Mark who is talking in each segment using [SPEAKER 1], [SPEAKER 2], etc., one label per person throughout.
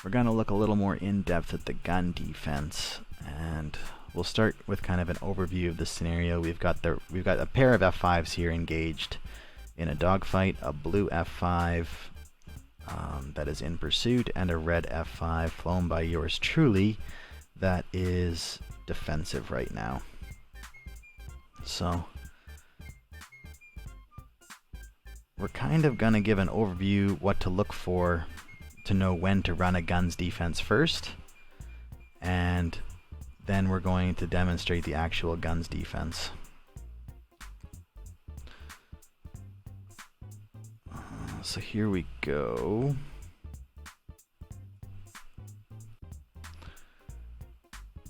[SPEAKER 1] we're going to look a little more in depth at the gun defense, and we'll start with kind of an overview of the scenario. We've got a pair of F5s here engaged in a dogfight, a blue F5 that is in pursuit, and a red F5 flown by yours truly that is defensive right now. So we're kind of going to give an overview what to look for to know when to run a guns defense first, and then we're going to demonstrate the actual guns defense. So here we go.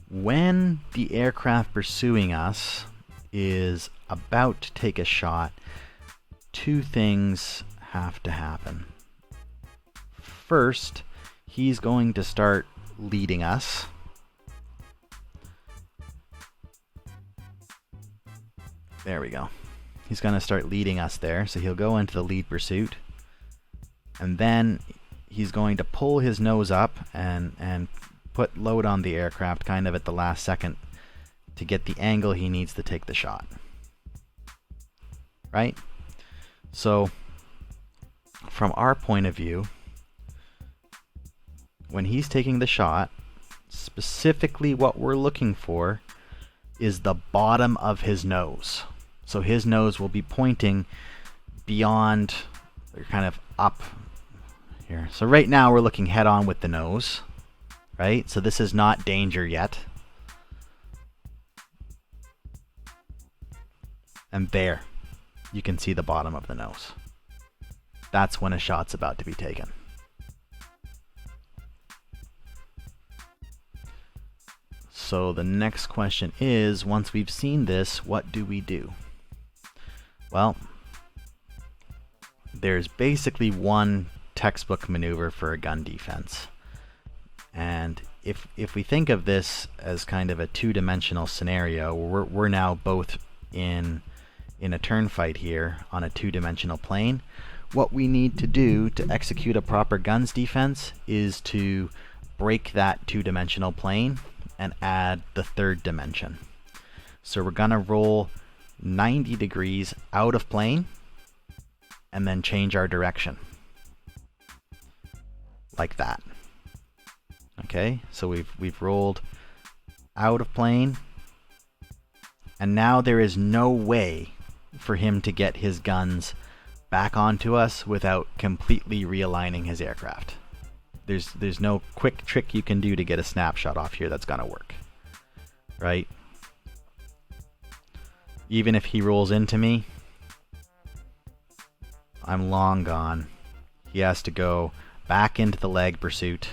[SPEAKER 1] When the aircraft pursuing us is about to take a shot, two things have to happen. First, he's going to start leading us. There we go. He's going to start leading us there, so he'll go into the lead pursuit. And then he's going to pull his nose up and put load on the aircraft kind of at the last second to get the angle he needs to take the shot. Right? So, from our point of view, when he's taking the shot, specifically what we're looking for is the bottom of his nose. So his nose will be pointing beyond, or kind of up here. So right now we're looking head on with the nose, right? So this is not danger yet. And there, you can see the bottom of the nose. That's when a shot's about to be taken. So the next question is, once we've seen this, what do we do? Well, there's basically one textbook maneuver for a gun defense. And if we think of this as kind of a two-dimensional scenario, we're now both in a turn fight here on a two-dimensional plane. What we need to do to execute a proper guns defense is to break that two-dimensional plane and add the third dimension. So we're gonna roll 90 degrees out of plane and then change our direction. Like that. Okay, so we've rolled out of plane, and now there is no way for him to get his guns back onto us without completely realigning his aircraft. There's no quick trick you can do to get a snapshot off here that's gonna work, right? Even if he rolls into me, I'm long gone. He has to go back into the leg pursuit,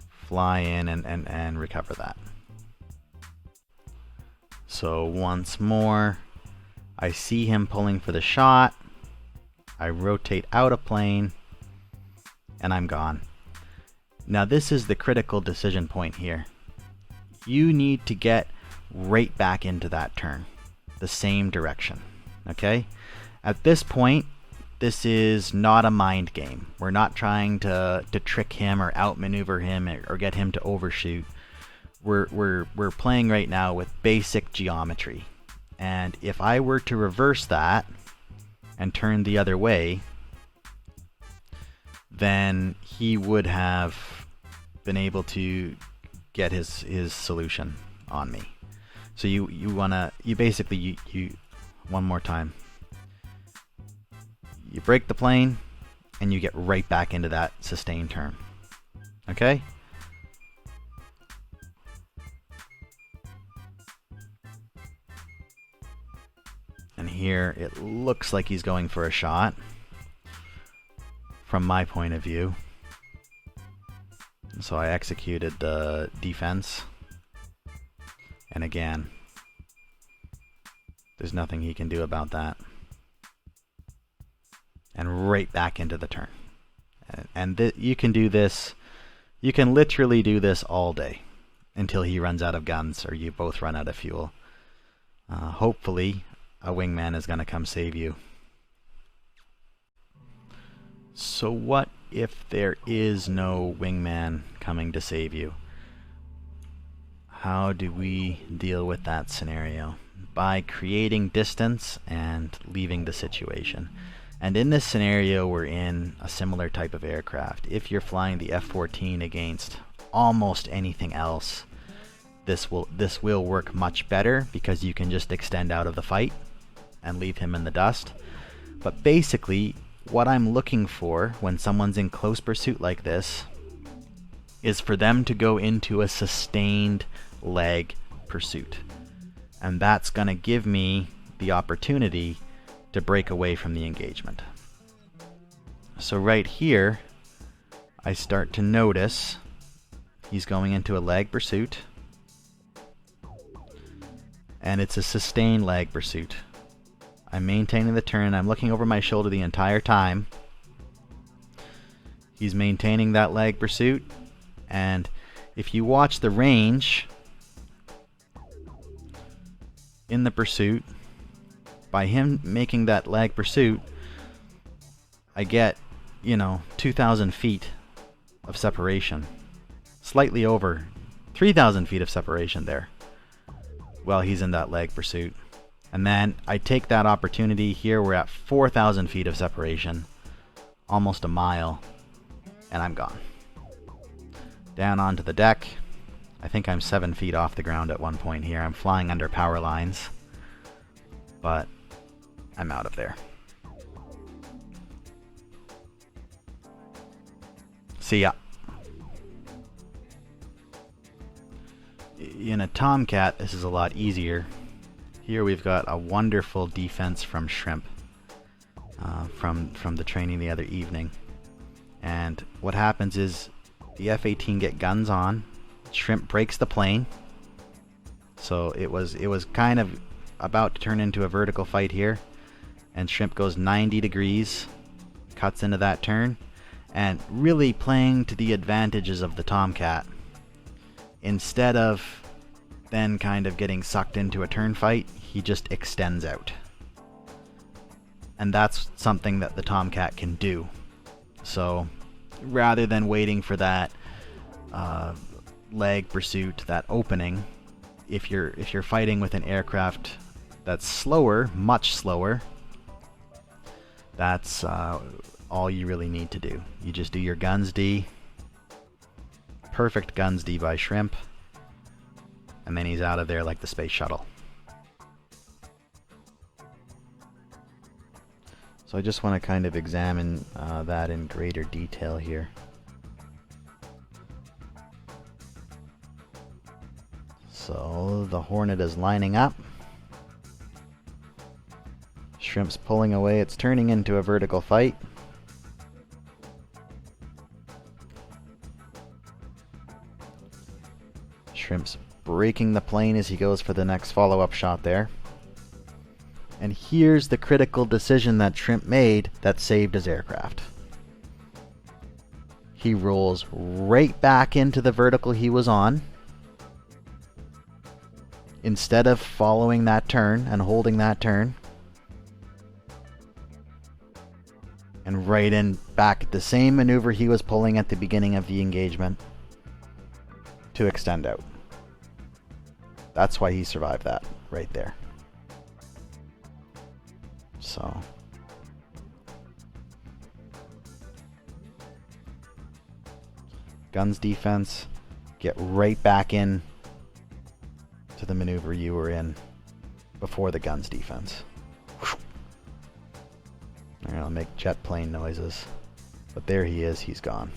[SPEAKER 1] fly in and recover that. So once more, I see him pulling for the shot. I rotate out of plane, and I'm gone. Now this is the critical decision point here. You need to get right back into that turn, the same direction, okay? At this point, this is not a mind game. We're not trying to trick him or outmaneuver him or get him to overshoot. We're playing right now with basic geometry. And if I were to reverse that and turn the other way, then he would have been able to get his solution on me. So you basically one more time, you break the plane and you get right back into that sustained turn. Okay? And here it looks like he's going for a shot from my point of view. So I executed the defense. And again, there's nothing he can do about that. And right back into the turn. And you can do this, you can literally do this all day until he runs out of guns or you both run out of fuel. Hopefully, a wingman is going to come save you. So So what if there is no wingman coming to save you? How do we deal with that scenario? By creating distance and leaving the situation. And in this scenario, we're in a similar type of aircraft. If you're flying the F-14 against almost anything else, this will work much better because you can just extend out of the fight and leave him in the dust. But basically, what I'm looking for when someone's in close pursuit like this is for them to go into a sustained leg pursuit. And that's going to give me the opportunity to break away from the engagement. So right here, I start to notice he's going into a leg pursuit. And it's a sustained leg pursuit. I'm maintaining the turn. I'm looking over my shoulder the entire time. He's maintaining that leg pursuit. And if you watch the range in the pursuit, by him making that leg pursuit, I get, 2,000 feet of separation. Slightly over 3,000 feet of separation there while he's in that leg pursuit. And then I take that opportunity. Here we're at 4,000 feet of separation, almost a mile, and I'm gone. Down onto the deck. I think I'm 7 feet off the ground at one point here. I'm flying under power lines, but I'm out of there. See ya. In a Tomcat, this is a lot easier. Here we've got a wonderful defense from Shrimp from the training the other evening. And what happens is the F-18 get guns on. Shrimp breaks the plane. So it was kind of about to turn into a vertical fight here. And Shrimp goes 90 degrees, cuts into that turn, and really playing to the advantages of the Tomcat. Instead of then kind of getting sucked into a turn fight, he just extends out. And that's something that the Tomcat can do. So rather than waiting for that leg pursuit, that opening, if you're fighting with an aircraft that's slower, much slower, that's all you really need to do. You just do your guns D. Perfect guns D by Shrimp. And then he's out of there like the space shuttle. So I just want to kind of examine that in greater detail here. So the Hornet is lining up. Shrimp's pulling away. It's turning into a vertical fight. Shrimp's breaking the plane as he goes for the next follow-up shot there. And here's the critical decision that Shrimp made that saved his aircraft. He rolls right back into the vertical he was on. Instead of following that turn and holding that turn. And right in back at the same maneuver he was pulling at the beginning of the engagement to extend out. That's why he survived that right there. So guns defense, get right back in to the maneuver you were in before the guns defense. I'll make jet plane noises, but there he is, he's gone.